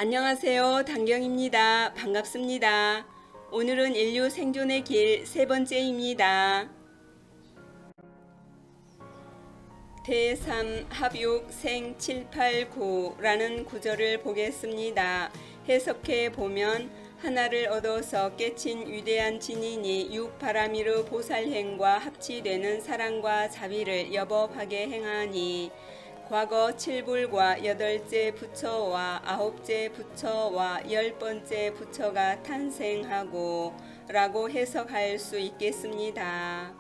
안녕하세요. 단경입니다. 반갑습니다. 오늘은 인류 생존의 길 세 번째입니다. 대3 합육 생 7, 8, 9라는 구절을 보겠습니다. 해석해 보면 하나를 얻어서 깨친 위대한 진인이 육바라미르 보살행과 합치되는 사랑과 자비를 여법하게 행하니 과거 7불과 8째 부처와 9째 부처와 10번째 부처가 탄생하고 라고 해석할 수 있겠습니다.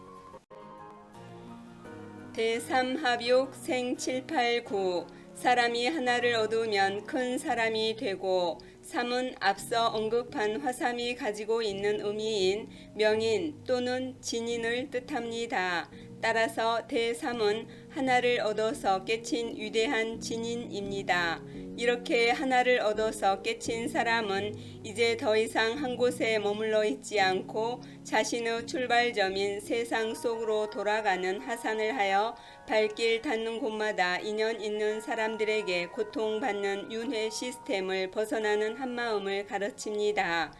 대3합육 생 7, 8, 9 사람이 하나를 얻으면 큰 사람이 되고 3은 앞서 언급한 화삼이 가지고 있는 의미인 명인 또는 진인을 뜻합니다. 따라서 대3은 하나를 얻어서 깨친 위대한 진인입니다. 이렇게 하나를 얻어서 깨친 사람은 이제 더 이상 한 곳에 머물러 있지 않고 자신의 출발점인 세상 속으로 돌아가는 하산을 하여 발길 닿는 곳마다 인연 있는 사람들에게 고통받는 윤회 시스템을 벗어나는 한마음을 가르칩니다.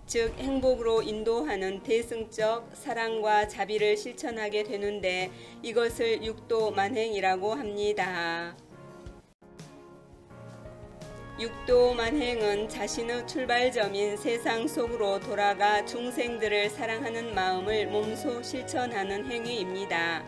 즉 행복으로 인도하는 대승적 사랑과 자비를 실천하게 되는데 이것을 육도만행이라고 합니다. 육도만행은 자신의 출발점인 세상 속으로 돌아가 중생들을 사랑하는 마음을 몸소 실천하는 행위입니다.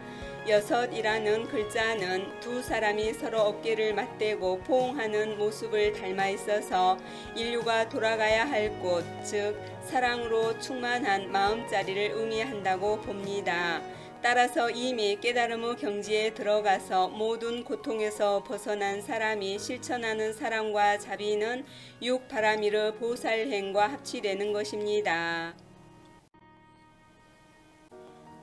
여섯이라는 글자는 두 사람이 서로 어깨를 맞대고 포옹하는 모습을 닮아 있어서 인류가 돌아가야 할 곳, 즉 사랑으로 충만한 마음자리를 의미한다고 봅니다. 따라서 이미 깨달음의 경지에 들어가서 모든 고통에서 벗어난 사람이 실천하는 사랑과 자비는 육바라미르 보살행과 합치되는 것입니다.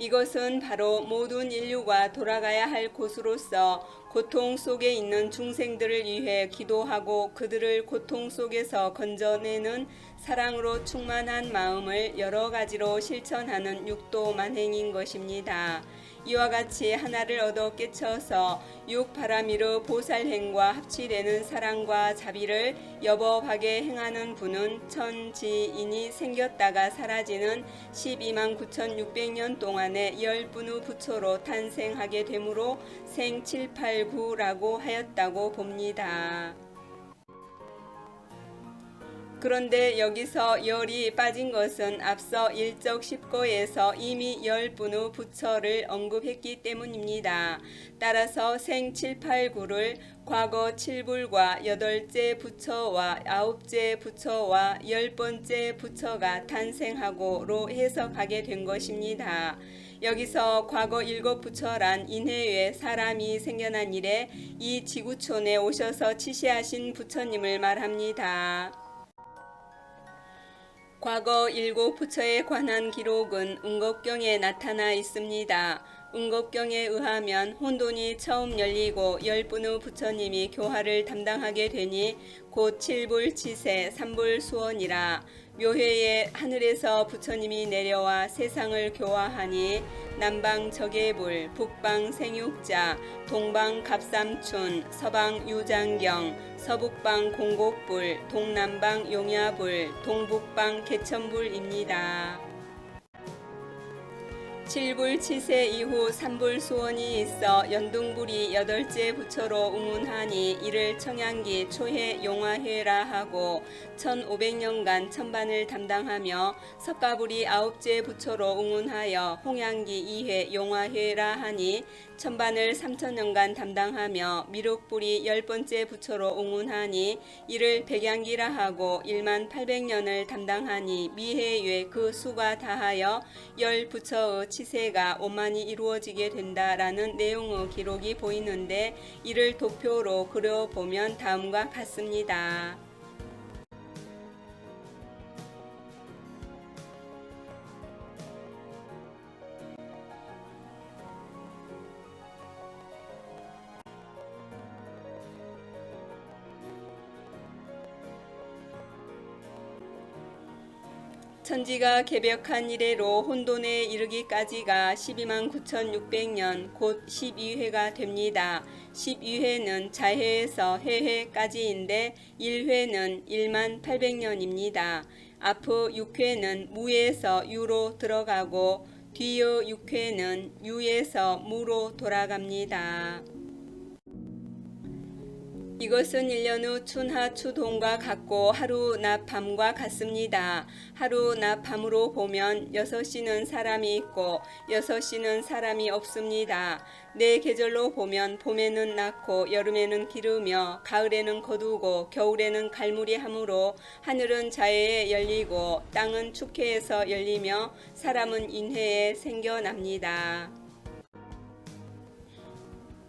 이것은 바로 모든 인류가 돌아가야 할 곳으로서 고통 속에 있는 중생들을 위해 기도하고 그들을 고통 속에서 건져내는 사랑으로 충만한 마음을 여러 가지로 실천하는 육도만행인 것입니다. 이와 같이 하나를 얻어 깨쳐서 육바라미르 보살행과 합치되는 사랑과 자비를 여법하게 행하는 분은 천지인이 생겼다가 사라지는 12만 9,600년 동안에 10분의 부처로 탄생하게 되므로 생 7, 8, 9라고 하였다고 봅니다. 그런데 여기서 열이 빠진 것은 앞서 일적 10거에서 이미 10분의 부처를 언급했기 때문입니다. 따라서 생 7, 8, 9를 과거 7불과 8째 부처와 9째 부처와 10번째 부처가 탄생하고로 해석하게 된 것입니다. 여기서 과거 7부처란 인해에 사람이 생겨난 이래 이 지구촌에 오셔서 치시하신 부처님을 말합니다. 과거 7부처에 관한 기록은 응겁경에 나타나 있습니다. 응겁경에 의하면 혼돈이 처음 열리고 10분의 부처님이 교화를 담당하게 되니 곧 7불 치세 3불 수원이라 묘회에 하늘에서 부처님이 내려와 세상을 교화하니 남방 적예불, 북방 생육자, 동방 갑삼춘, 서방 유장경, 서북방 공곡불, 동남방 용야불, 동북방 개천불입니다. 7불 치세 이후 3불 수원이 있어 연등불이 8째 부처로 응운하니 이를 청양기 초해 용화회라 하고 1500년간 천반을 담당하며 석가불이 9째 부처로 응운하여 홍양기 2회 용화회라 하니 천반을 3000년간 담당하며 미륵불이 10번째 부처로 응운하니 이를 백양기라 하고 1만 800년을 담당하니 미해외 그 수가 다하여 10부처의 치세가 오만이 이루어지게 된다라는 내용의 기록이 보이는데 이를 도표로 그려보면 다음과 같습니다. 천지가 개벽한 이래로 혼돈에 이르기까지가 12만 9,600년 곧 12회가 됩니다. 12회는 자해에서 해해까지인데 1회는 1만 800년입니다. 앞의 6회는 무에서 유로 들어가고 뒤의 6회는 유에서 무로 돌아갑니다. 이것은 1년 후 춘하 추동과 같고 하루 낮 밤과 같습니다. 하루 낮 밤으로 보면 6시는 사람이 있고 6시는 사람이 없습니다. 네 계절로 보면 봄에는 낮고 여름에는 기르며 가을에는 거두고 겨울에는 갈무리 하므로 하늘은 자해에 열리고 땅은 축해에서 열리며 사람은 인해에 생겨납니다.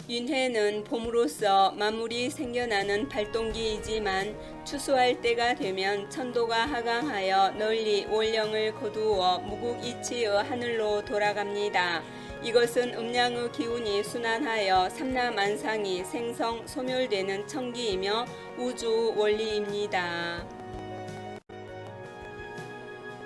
인해는 봄으로써 만물이 생겨나는 발동기이지만 추수할 때가 되면 천도가 하강하여 널리 월령을 거두어 무국이치의 하늘로 돌아갑니다. 이것은 음양의 기운이 순환하여 삼라만상이 생성 소멸되는 청기이며 우주 원리입니다.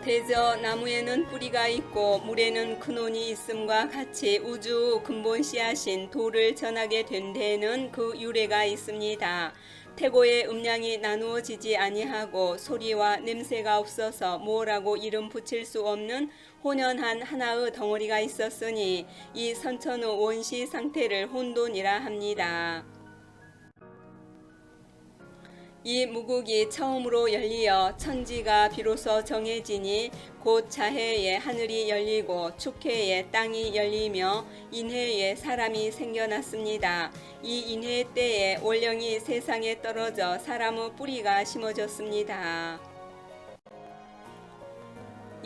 대저 나무에는 뿌리가 있고 물에는 근원이 있음과 같이 우주 근본 씨앗인 도를 전하게 된 데에는 그 유래가 있습니다. 태고의 음량이 나누어지지 아니하고 소리와 냄새가 없어서 뭐라고 이름 붙일 수 없는 혼연한 하나의 덩어리가 있었으니 이 선천의 원시 상태를 혼돈이라 합니다. 이 무국이 처음으로 열리어 천지가 비로소 정해지니 곧 자해에 하늘이 열리고 축해에 땅이 열리며 인해에 사람이 생겨났습니다. 이 인해 때에 월령이 세상에 떨어져 사람의 뿌리가 심어졌습니다.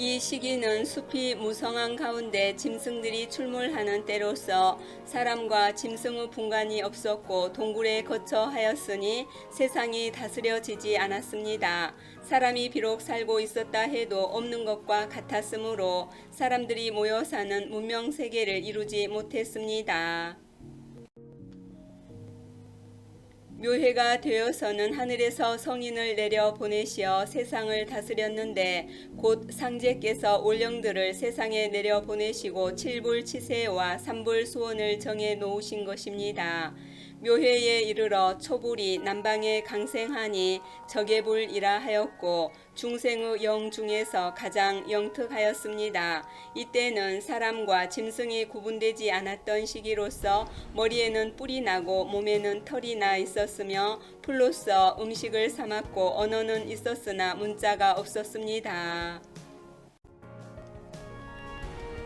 이 시기는 숲이 무성한 가운데 짐승들이 출몰하는 때로서 사람과 짐승의 분간이 없었고 동굴에 거처하였으니 세상이 다스려지지 않았습니다. 사람이 비록 살고 있었다 해도 없는 것과 같았으므로 사람들이 모여 사는 문명세계를 이루지 못했습니다. 묘해가 되어서는 하늘에서 성인을 내려 보내시어 세상을 다스렸는데 곧 상제께서 올령들을 세상에 내려 보내시고 칠불치세와 삼불수원을 정해 놓으신 것입니다. 묘해에 이르러 초불이 남방에 강생하니 적예불이라 하였고 중생의 영 중에서 가장 영특하였습니다. 이때는 사람과 짐승이 구분되지 않았던 시기로서 머리에는 뿔이 나고 몸에는 털이 나 있었으며 풀로서 음식을 삼았고 언어는 있었으나 문자가 없었습니다.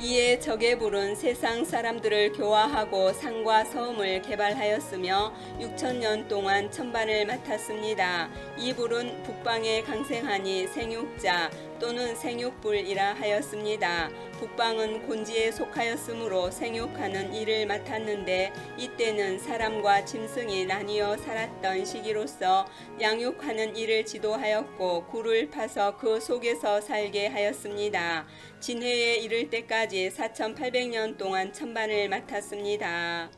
이에 적예불은 세상 사람들을 교화하고 산과 섬을 개발하였으며 6천년 동안 천반을 맡았습니다. 이 불은 북방에 강생하니 생육자 또는 생육불이라 하였습니다. 북방은 곤지에 속하였으므로 생육하는 일을 맡았는데 이때는 사람과 짐승이 나뉘어 살았던 시기로서 양육하는 일을 지도하였고 굴을 파서 그 속에서 살게 하였습니다. 진해에 이를 때까지 4800년 동안 천반을 맡았습니다.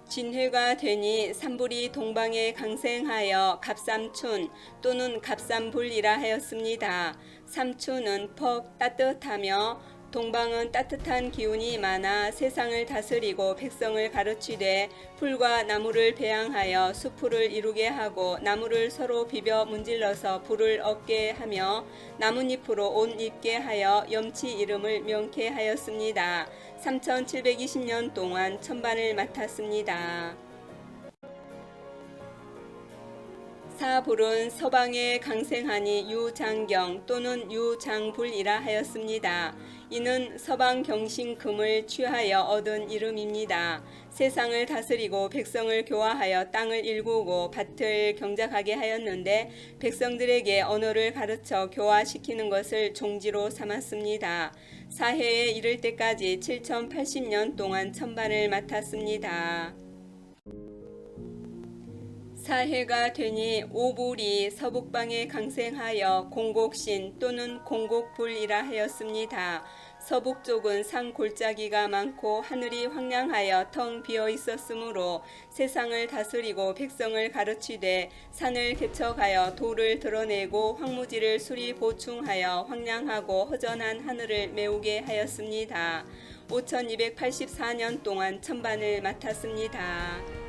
진해가 되니 산불이 동방에 강생하여 갑삼춘 또는 갑삼불이라 하였습니다. 삼춘은 퍽 따뜻하며 동방은 따뜻한 기운이 많아 세상을 다스리고 백성을 가르치되 풀과 나무를 배양하여 수풀을 이루게 하고 나무를 서로 비벼 문질러서 불을 얻게 하며 나뭇잎으로 옷 입게 하여 염치 이름을 명케 하였습니다. 3720년 동안 천반을 맡았습니다. 사불은 서방에 강생하니 유장경 또는 유장불이라 하였습니다. 이는 서방 경신금을 취하여 얻은 이름입니다. 세상을 다스리고 백성을 교화하여 땅을 일구고 밭을 경작하게 하였는데 백성들에게 언어를 가르쳐 교화시키는 것을 종지로 삼았습니다. 사해에 이를 때까지 7080년 동안 천반을 맡았습니다. 사해가 되니 오불이 서북방에 강생하여 공곡신 또는 공곡불이라 하였습니다. 서북 쪽은 산 골짜기가 많고 하늘이 황량하여 텅 비어 있었으므로 세상을 다스리고 백성을 가르치되 산을 개척하여 돌을 드러내고 황무지를 수리 보충하여 황량하고 허전한 하늘을 메우게 하였습니다. 5284년 동안 천반을 맡았습니다.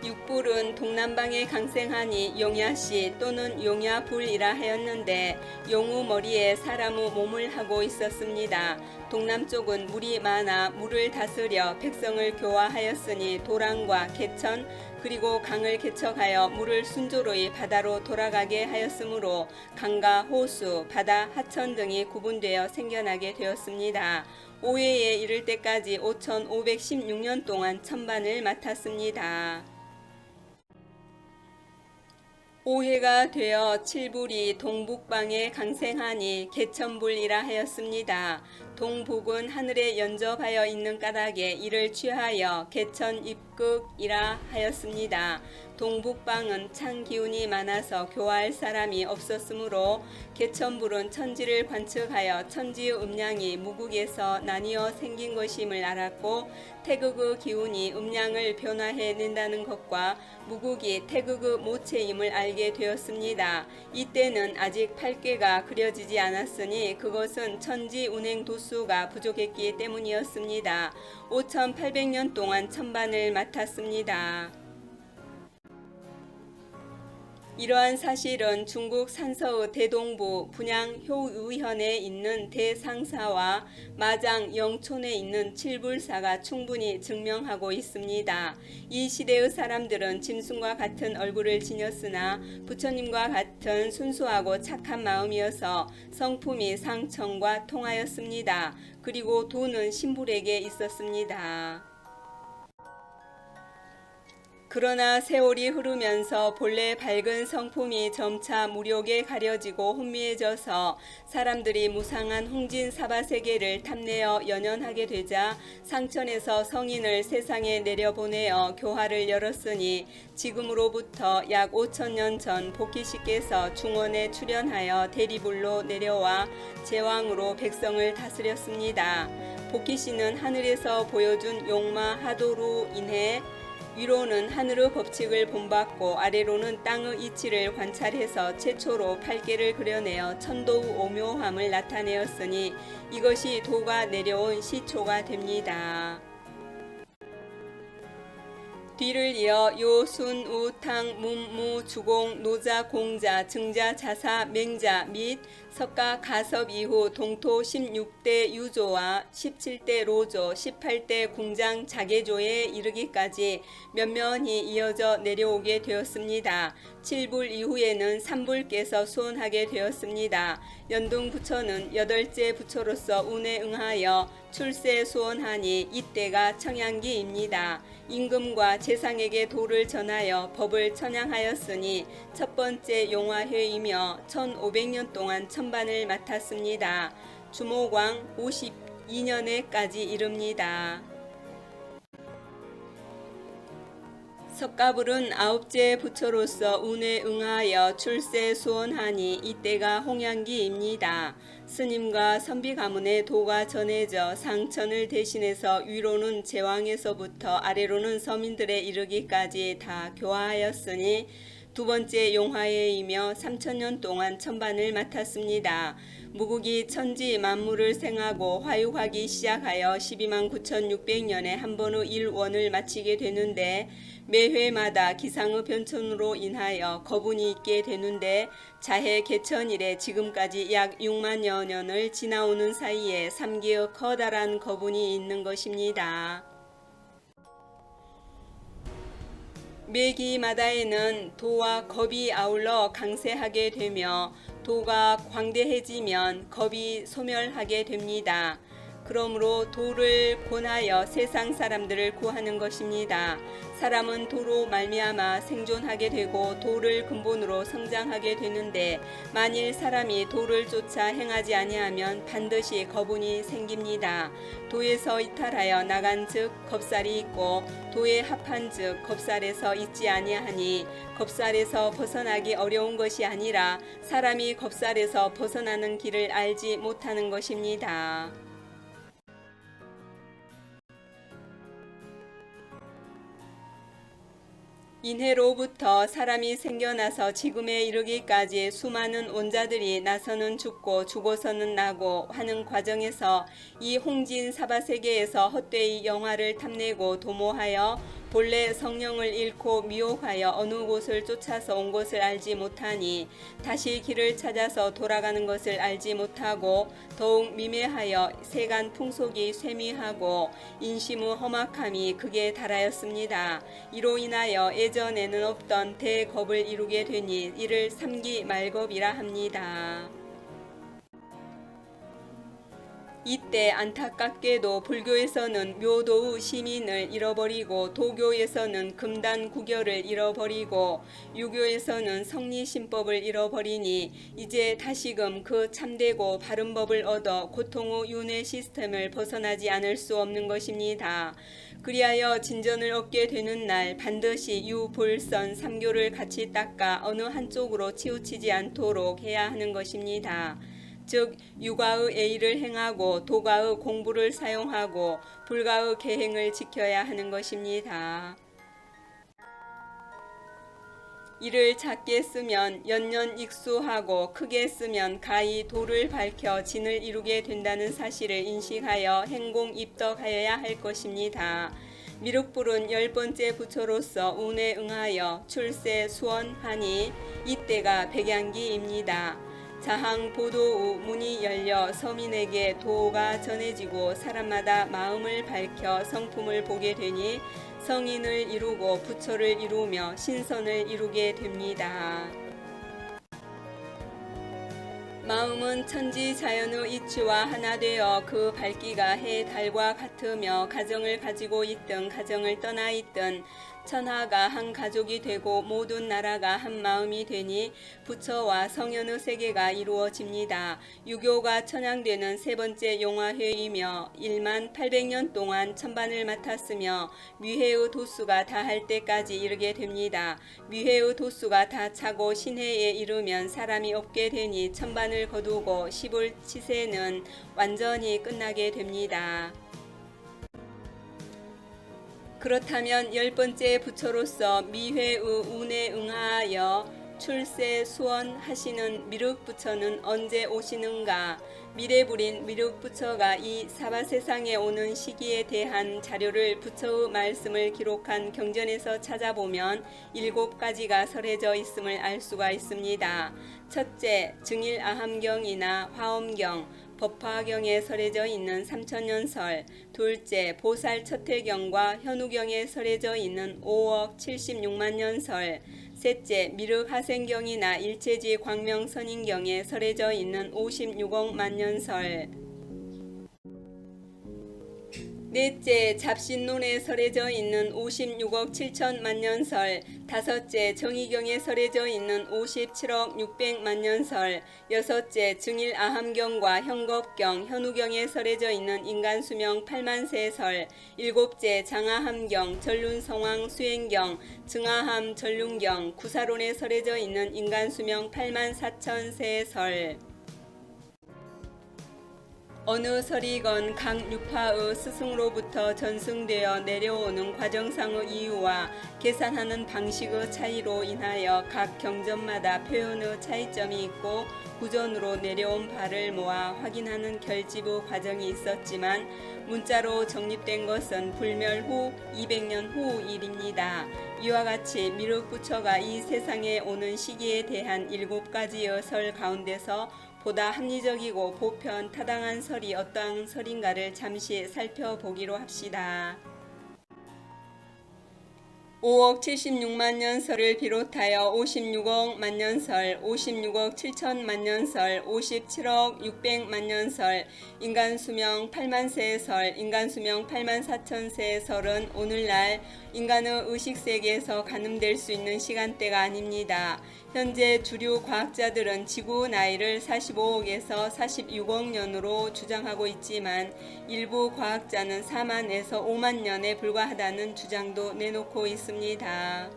육불은 동남방에 강생하니 용야시 또는 용야불이라 하였는데 용우 머리에 사람의 몸을 하고 있었습니다. 동남쪽은 물이 많아 물을 다스려 백성을 교화하였으니 도랑과 개천 그리고 강을 개척하여 물을 순조로이 바다로 돌아가게 하였으므로 강과 호수, 바다, 하천 등이 구분되어 생겨나게 되었습니다. 오해에 이를 때까지 5516년 동안 천반을 맡았습니다. 오해가 되어 칠불이 동북방에 강생하니 개천불이라 하였습니다. 동북은 하늘에 연접하여 있는 까닭에 이를 취하여 개천입극이라 하였습니다. 동북방은 찬 기운이 많아서 교화할 사람이 없었으므로 개천불은 천지를 관측하여 천지의 음량이 무국에서 나뉘어 생긴 것임을 알았고 태극의 기운이 음량을 변화해낸다는 것과 무국이 태극의 모체임을 알게 되었습니다. 이때는 아직 8개가 그려지지 않았으니 그것은 천지 운행 도수가 부족했기 때문이었습니다. 5800년 동안 천반을 맡았습니다. 이러한 사실은 중국 산서의 대동부 분양 효의현에 있는 대상사와 마장 영촌에 있는 칠불사가 충분히 증명하고 있습니다. 이 시대의 사람들은 짐승과 같은 얼굴을 지녔으나 부처님과 같은 순수하고 착한 마음이어서 성품이 상청과 통하였습니다. 그리고 도는 신불에게 있었습니다. 그러나 세월이 흐르면서 본래 밝은 성품이 점차 무력에 가려지고 혼미해져서 사람들이 무상한 홍진 사바세계를 탐내어 연연하게 되자 상천에서 성인을 세상에 내려보내어 교화를 열었으니 지금으로부터 약 5000년 전 복희씨께서 중원에 출현하여 대리불로 내려와 제왕으로 백성을 다스렸습니다. 복희씨는 하늘에서 보여준 용마 하도로 인해 위로는 하늘의 법칙을 본받고 아래로는 땅의 이치를 관찰해서 최초로 8개를 그려내어 천도의 오묘함을 나타내었으니 이것이 도가 내려온 시초가 됩니다. 뒤를 이어 요, 순, 우, 탕, 문, 무, 주공, 노자, 공자, 증자, 자사, 맹자 및 석가, 가섭 이후 동토 16대 유조와 17대 로조, 18대 궁장 자계조에 이르기까지 면면히 이어져 내려오게 되었습니다. 7불 이후에는 3불께서 수원하게 되었습니다. 연등 부처는 8째 부처로서 운에 응하여 출세 수원하니 이때가 청양기입니다. 임금과 재상에게 도를 전하여 법을 천양하였으니 첫 번째 용화회이며 1500년 동안 천반을 맡았습니다. 주모광 52년에까지 이릅니다. 석가불은 9째 부처로서 운에 응하여 출세 수원하니 이때가 홍양기입니다. 스님과 선비 가문의 도가 전해져 상천을 대신해서 위로는 제왕에서부터 아래로는 서민들에 이르기까지 다 교화하였으니 두 번째 용화회이며 3000년 동안 천반을 맡았습니다. 무국이 천지 만물을 생하고 화육하기 시작하여 129,600년에 한 번의 일원을 마치게 되는데 매회마다 기상의 변천으로 인하여 거분이 있게 되는데 자해 개천 이래 지금까지 약 6만여 년을 지나오는 사이에 3개의 커다란 거분이 있는 것입니다. 매기마다에는 도와 겁이 아울러 강세하게 되며 도가 광대해지면 겁이 소멸하게 됩니다. 그러므로 도를 권하여 세상 사람들을 구하는 것입니다. 사람은 도로 말미암아 생존하게 되고 도를 근본으로 성장하게 되는데 만일 사람이 도를 쫓아 행하지 아니하면 반드시 거분이 생깁니다. 도에서 이탈하여 나간즉 겁살이 있고 도에 합한즉 겁살에서 있지 아니하니 겁살에서 벗어나기 어려운 것이 아니라 사람이 겁살에서 벗어나는 길을 알지 못하는 것입니다. 인해로부터 사람이 생겨나서 지금에 이르기까지 수많은 원자들이 나서는 죽고 죽어서는 나고 하는 과정에서 이 홍진 사바세계에서 헛되이 영화를 탐내고 도모하여 본래 성령을 잃고 미혹하여 어느 곳을 쫓아서 온 것을 알지 못하니 다시 길을 찾아서 돌아가는 것을 알지 못하고 더욱 미매하여 세간 풍속이 쇠미하고 인심의 험악함이 극에 달하였습니다. 이로 인하여 예전에는 없던 대겁을 이루게 되니 이를 삼기말겁이라 합니다. 이때 안타깝게도 불교에서는 묘도의 시민을 잃어버리고 도교에서는 금단구결을 잃어버리고 유교에서는 성리신법을 잃어버리니 이제 다시금 그 참되고 바른 법을 얻어 고통의 윤회 시스템을 벗어나지 않을 수 없는 것입니다. 그리하여 진전을 얻게 되는 날 반드시 유불선 삼교를 같이 닦아 어느 한쪽으로 치우치지 않도록 해야 하는 것입니다. 즉 유가의 예의를 행하고 도가의 공부를 사용하고 불가의 계행을 지켜야 하는 것입니다. 이를 작게 쓰면 연년 익수하고 크게 쓰면 가히 도를 밝혀 진을 이루게 된다는 사실을 인식하여 행공 입덕하여야 할 것입니다. 미륵불은 10번째 부처로서 운에 응하여 출세 수원하니 이때가 백양기입니다. 자항 보도우 문이 열려 서민에게 도가 전해지고 사람마다 마음을 밝혀 성품을 보게 되니 성인을 이루고 부처를 이루며 신선을 이루게 됩니다. 마음은 천지자연의 이치와 하나 되어 그 밝기가 해 달과 같으며 가정을 가지고 있든 가정을 떠나 있든 천하가 한 가족이 되고 모든 나라가 한 마음이 되니 부처와 성현의 세계가 이루어집니다. 유교가 천향되는 세 번째 용화회이며 1만 800년 동안 천반을 맡았으며 미회의 도수가 다할 때까지 이르게 됩니다. 미회의 도수가 다 차고 신회에 이르면 사람이 없게 되니 천반을 거두고 10을 치세는 완전히 끝나게 됩니다. 그렇다면 10번째 부처로서 미회의 운에 응하여 출세 수원하시는 미륵부처는 언제 오시는가? 미래불인 미륵부처가 이 사바세상에 오는 시기에 대한 자료를 부처의 말씀을 기록한 경전에서 찾아보면 7가지가 설해져 있음을 알 수가 있습니다. 첫째, 증일아함경이나 화엄경, 법화경에 설해져 있는 삼천년설. 둘째, 보살처태경과 현우경에 설해져 있는 5억 76만 년설. 셋째, 미륵하생경이나 일체지 광명선인경에 설해져 있는 56억 만년설. 넷째, 잡신론에 설해져 있는 56억 7천 만년설. 다섯째, 정의경에 설해져 있는 57억 600만 년설. 여섯째, 증일아함경과 현겁경, 현우경에 설해져 있는 인간수명 8만 세설. 일곱째, 장아함경, 전륜성왕 수행경, 증아함 전륜경, 구사론에 설해져 있는 인간수명 8만 4천 세설. 어느 설이건 각 유파의 스승으로부터 전승되어 내려오는 과정상의 이유와 계산하는 방식의 차이로 인하여 각 경전마다 표현의 차이점이 있고 구전으로 내려온 바를 모아 확인하는 결집의 과정이 있었지만 문자로 정립된 것은 불멸 후 200년 후 일입니다. 이와 같이 미륵부처가 이 세상에 오는 시기에 대한 7가지의 설 가운데서 보다 합리적이고 보편 타당한 설이 어떠한 설인가를 잠시 살펴보기로 합시다. 5억 76만 년설을 비롯하여 56억 만년설, 56억 7천 만년설, 57억 600만 년설, 인간수명 8만 세설, 인간수명 8만 4천 세설은 오늘날 인간의 의식세계에서 가늠될 수 있는 시간대가 아닙니다. 현재 주류 과학자들은 지구 나이를 45억에서 46억 년으로 주장하고 있지만 일부 과학자는 4만에서 5만 년에 불과하다는 주장도 내놓고 있습니다.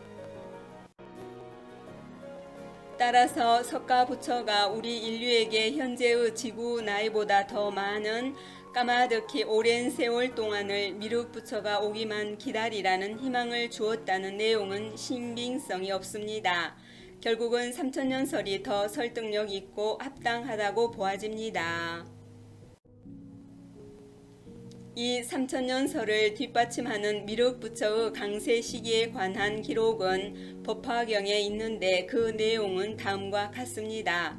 따라서 석가부처가 우리 인류에게 현재의 지구 나이보다 더 많은 까마득히 오랜 세월 동안을 미륵 부처가 오기만 기다리라는 희망을 주었다는 내용은 신빙성이 없습니다. 결국은 3000년설이 더 설득력 있고 합당하다고 보아집니다. 이 3000년설을 뒷받침하는 미륵 부처의 강세 시기에 관한 기록은 법화경에 있는데 그 내용은 다음과 같습니다.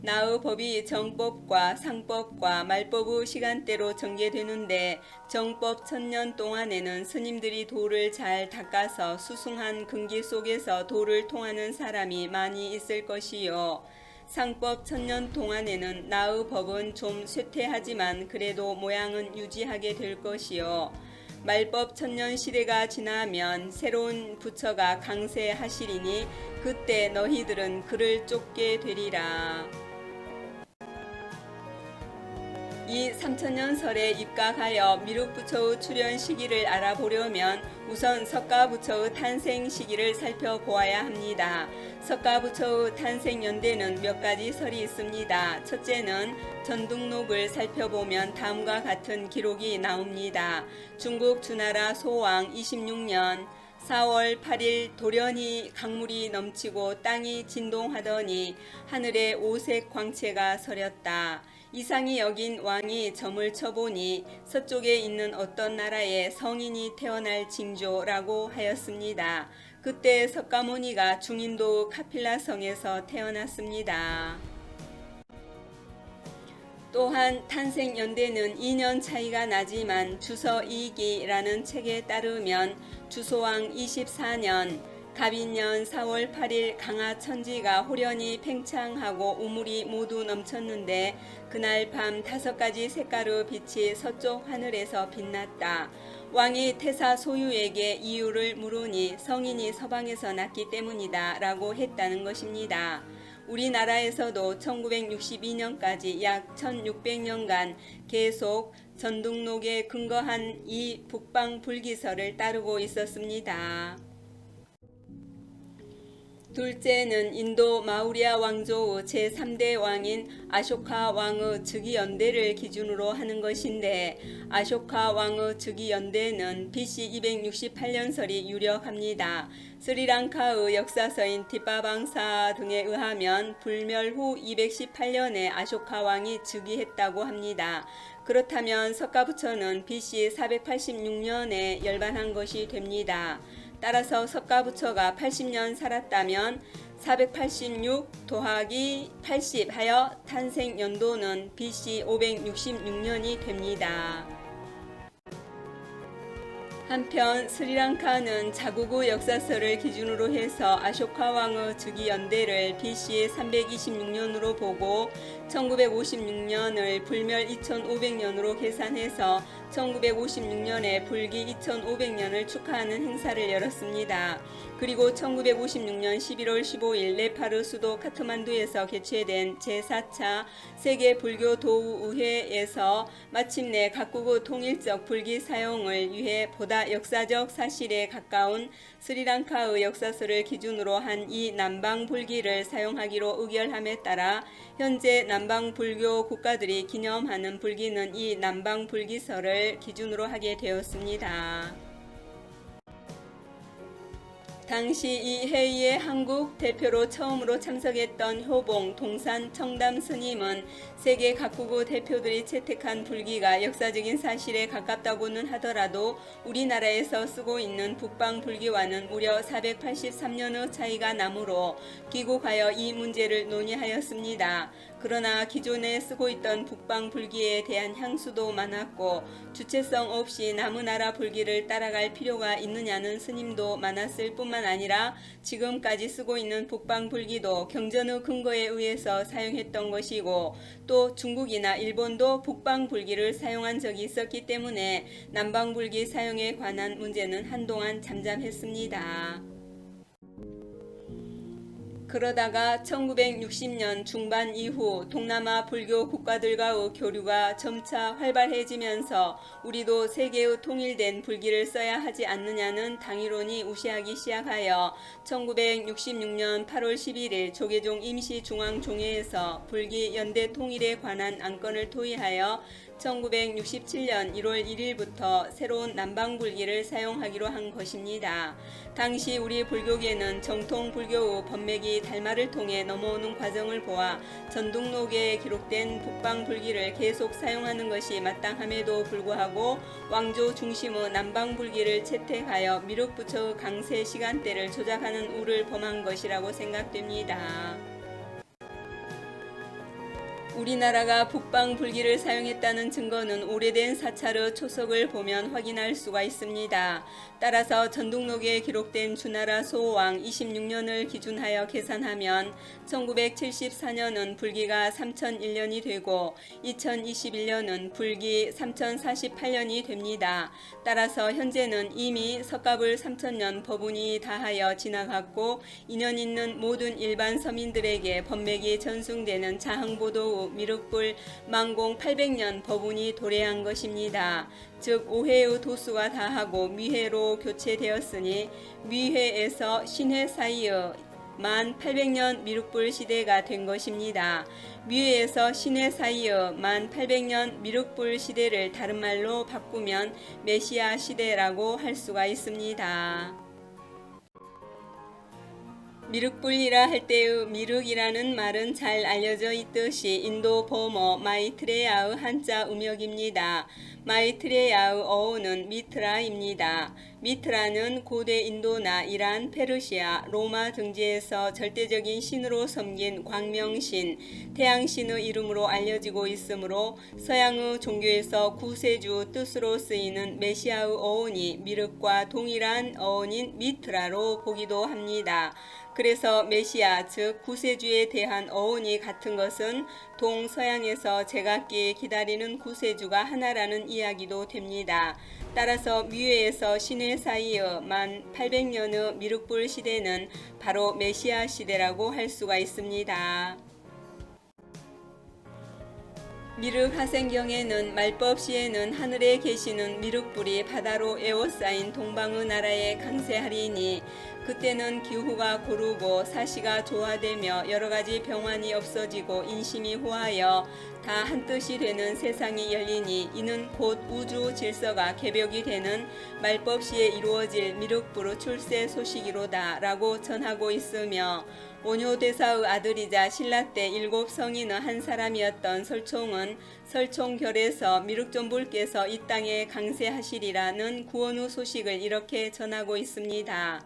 나의 법이 정법과 상법과 말법의 시간대로 전개되는데 정법 1000년 동안에는 스님들이 도를 잘 닦아서 수승한 근기 속에서 도를 통하는 사람이 많이 있을 것이요. 상법 1000년 동안에는 나의 법은 좀 쇠퇴하지만 그래도 모양은 유지하게 될 것이요. 말법 1000년 시대가 지나면 새로운 부처가 강세하시리니 그때 너희들은 그를 쫓게 되리라. 이 3000년설에 입각하여 미륵부처의 출현 시기를 알아보려면 우선 석가부처의 탄생 시기를 살펴보아야 합니다. 석가부처의 탄생 연대는 몇 가지 설이 있습니다. 첫째는 전등록을 살펴보면 다음과 같은 기록이 나옵니다. 중국 주나라 소왕 26년 4월 8일 돌연히 강물이 넘치고 땅이 진동하더니 하늘에 오색 광채가 서렸다. 이상히 여긴 왕이 점을 쳐보니 서쪽에 있는 어떤 나라에 성인이 태어날 징조라고 하였습니다. 그때 석가모니가 중인도 카필라성에서 태어났습니다. 또한 탄생 연대는 2년 차이가 나지만 주서 2기라는 책에 따르면 주소왕 24년 갑인년 4월 8일 강하천지가 호련히 팽창하고 우물이 모두 넘쳤는데 그날 밤 5가지 색깔의 빛이 서쪽 하늘에서 빛났다. 왕이 태사 소유에게 이유를 물으니 성인이 서방에서 났기 때문이다 라고 했다는 것입니다. 우리나라에서도 1962년까지 약 1600년간 계속 전등록에 근거한 이 북방불기설을 따르고 있었습니다. 둘째는 인도 마우리아 왕조의 제3대 왕인 아쇼카 왕의 즉위연대를 기준으로 하는 것인데 아쇼카 왕의 즉위연대는 BC 268년설이 유력합니다. 스리랑카의 역사서인 뒷바방사 등에 의하면 불멸 후 218년에 아쇼카 왕이 즉위했다고 합니다. 그렇다면 석가부처는 BC 486년에 열반한 것이 됩니다. 따라서 석가부처가 80년 살았다면 486 더하기 80 하여 탄생 연도는 BC 566년이 됩니다. 한편 스리랑카는 자국의 역사서를 기준으로 해서 아쇼카 왕의 즉위 연대를 BC 326년으로 보고 1956년을 불멸 2500년으로 계산해서 1956년에 불기 2500년을 축하하는 행사를 열었습니다. 그리고 1956년 11월 15일 네팔의 수도 카트만두에서 개최된 제4차 세계 불교 도의회에서 마침내 각국의 통일적 불기 사용을 위해 보다 역사적 사실에 가까운 스리랑카의 역사서를 기준으로 한 이 남방 불기를 사용하기로 의결함에 따라 현재 남방 불교 국가들이 기념하는 불기는 이 남방 불기설을 기준으로 하게 되었습니다. 당시 이 회의에 한국 대표로 처음으로 참석했던 효봉 동산 청담 스님은 세계 각국의 대표들이 채택한 불기가 역사적인 사실에 가깝다고는 하더라도 우리나라에서 쓰고 있는 북방 불기와는 무려 483년의 차이가 나므로 귀국하여 이 문제를 논의하였습니다. 그러나 기존에 쓰고 있던 북방 불기에 대한 향수도 많았고 주체성 없이 남의 나라 불기를 따라갈 필요가 있느냐는 스님도 많았을 뿐만 아니라 지금까지 쓰고 있는 북방 불기도 경전의 근거에 의해서 사용했던 것이고 또 중국이나 일본도 북방 불기를 사용한 적이 있었기 때문에 남방 불기 사용에 관한 문제는 한동안 잠잠했습니다. 그러다가 1960년 중반 이후 동남아 불교 국가들과의 교류가 점차 활발해지면서 우리도 세계의 통일된 불기를 써야 하지 않느냐는 당위론이 우시하기 시작하여 1966년 8월 11일 조계종 임시중앙종회에서 불기 연대 통일에 관한 안건을 토의하여 1967년 1월 1일부터 새로운 남방불기를 사용하기로 한 것입니다. 당시 우리 불교계는 정통 불교의 법맥이 달마를 통해 넘어오는 과정을 보아 전등록에 기록된 북방불기를 계속 사용하는 것이 마땅함에도 불구하고 왕조 중심의 남방불기를 채택하여 미륵부처의 강세 시간대를 조작하는 우를 범한 것이라고 생각됩니다. 우리나라가 북방불기를 사용했다는 증거는 오래된 사찰의 초석을 보면 확인할 수가 있습니다. 따라서 전등록에 기록된 주나라 소왕 26년을 기준하여 계산하면 1974년은 불기가 3001년이 되고 2021년은 불기 3048년이 됩니다. 따라서 현재는 이미 석가불 3000년 법운이 다하여 지나갔고 인연 있는 모든 일반 서민들에게 법맥이 전승되는 자흥보도 미륵불 만공 800년 법운이 도래한 것입니다. 즉 5회의 도수가 다하고 미회로 교체되었으니 미회에서 신회 사이의 만 800년 미륵불 시대가 된 것입니다. 미회에서 신회 사이의 만 800년 미륵불 시대를 다른 말로 바꾸면 메시아 시대라고 할 수가 있습니다. 미륵불이라 할 때의 미륵이라는 말은 잘 알려져 있듯이 인도 범어 마이트레야의 한자 음역입니다. 마이트레야의 어원은 미트라입니다. 미트라는 고대 인도나 이란, 페르시아, 로마 등지에서 절대적인 신으로 섬긴 광명신, 태양신의 이름으로 알려지고 있으므로 서양의 종교에서 구세주 뜻으로 쓰이는 메시아의 어원이 미륵과 동일한 어원인 미트라로 보기도 합니다. 그래서 메시아 즉 구세주에 대한 어원이 같은 것은 동서양에서 제각기 기다리는 구세주가 하나라는 이야기도 됩니다. 따라서 미회에서 신회 사이의 만 800년의 미륵불 시대는 바로 메시아 시대라고 할 수가 있습니다. 미륵하생경에는 말법 시에는 하늘에 계시는 미륵불이 바다로 에워싸인 동방의 나라에 강세하리니 그때는 기후가 고르고 사시가 조화되며 여러가지 병환이 없어지고 인심이 호하여 다 한뜻이 되는 세상이 열리니 이는 곧 우주 질서가 개벽이 되는 말법 시에 이루어질 미륵불의 출세 소식이로다 라고 전하고 있으며 원효대사의 아들이자 신라 때 7성인의 한 사람이었던 설총은 설총결에서 미륵존불께서 이 땅에 강세하시리라는 구원의 소식을 이렇게 전하고 있습니다.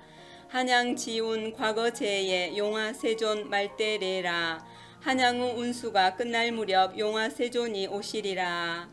한양 지운 과거제에 용화세존 말대래라. 한양의 운수가 끝날 무렵 용화세존이 오시리라.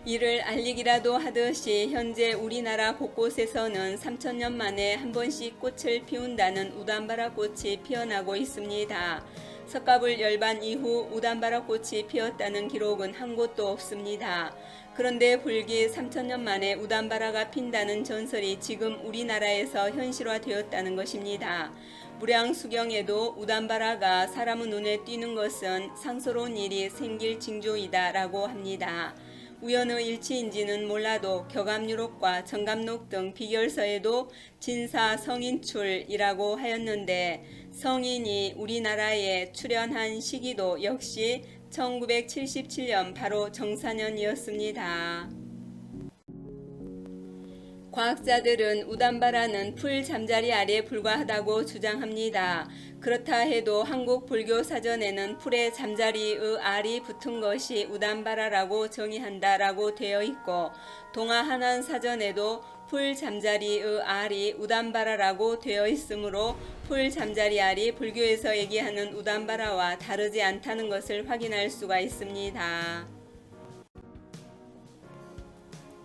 이를 알리기라도 하듯이 현재 우리나라 곳곳에서는 3000년 만에 한 번씩 꽃을 피운다는 우담바라 꽃이 피어나고 있습니다. 석가불 열반 이후 우담바라 꽃이 피었다는 기록은 한 곳도 없습니다. 그런데 불기 3000년 만에 우담바라가 핀다는 전설이 지금 우리나라에서 현실화되었다는 것입니다. 무량수경에도 우담바라가 사람의 눈에 띄는 것은 상스러운 일이 생길 징조이다 라고 합니다. 우연의 일치인지는 몰라도 격암유록과 정감록 등 비결서에도 진사 성인출이라고 하였는데 성인이 우리나라에 출현한 시기도 역시 1977년 바로 정사년이었습니다. 과학자들은 우담바라는 풀 잠자리 아래 불과하다고 주장합니다. 그렇다 해도 한국 불교 사전에는 풀의 잠자리의 알이 붙은 것이 우담바라라고 정의한다라고 되어 있고 동아 한안 사전에도 풀 잠자리의 알이 우담바라라고 되어 있으므로 풀 잠자리 알이 불교에서 얘기하는 우담바라와 다르지 않다는 것을 확인할 수가 있습니다.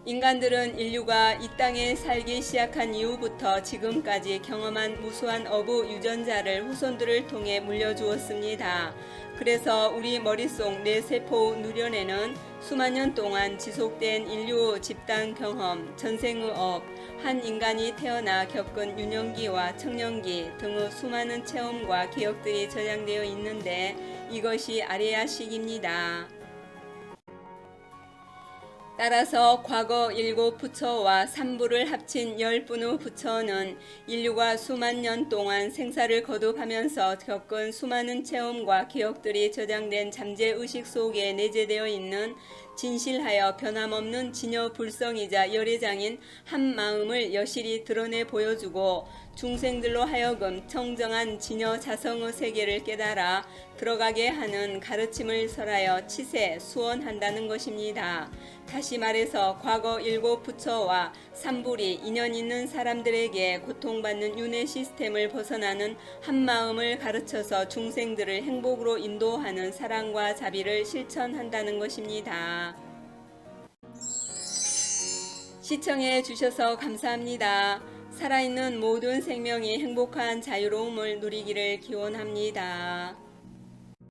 인간들은 인류가 이 땅에 살기 시작한 이후부터 지금까지 경험한 무수한 어부 유전자를 후손들을 통해 물려주었습니다. 그래서 우리 머릿속 뇌세포 누련에는 수만 년 동안 지속된 인류 집단 경험, 전생의 업, 한 인간이 태어나 겪은 유년기와 청년기 등의 수많은 체험과 기억들이 저장되어 있는데 이것이 아레아식입니다. 따라서 과거 7부처와 3부를 합친 10분의 부처는 인류가 수만 년 동안 생사를 거듭하면서 겪은 수많은 체험과 기억들이 저장된 잠재의식 속에 내재되어 있는 진실하여 변함없는 진여불성이자 열애장인 한 마음을 여실히 드러내 보여주고 중생들로 하여금 청정한 진여자성의 세계를 깨달아 들어가게 하는 가르침을 설하여 치세, 수언한다는 것입니다. 다시 말해서 과거 7부처와 3불이 인연 있는 사람들에게 고통받는 윤회 시스템을 벗어나는 한마음을 가르쳐서 중생들을 행복으로 인도하는 사랑과 자비를 실천한다는 것입니다. 시청해 주셔서 감사합니다. 살아있는 모든 생명이 행복한 자유로움을 누리기를 기원합니다.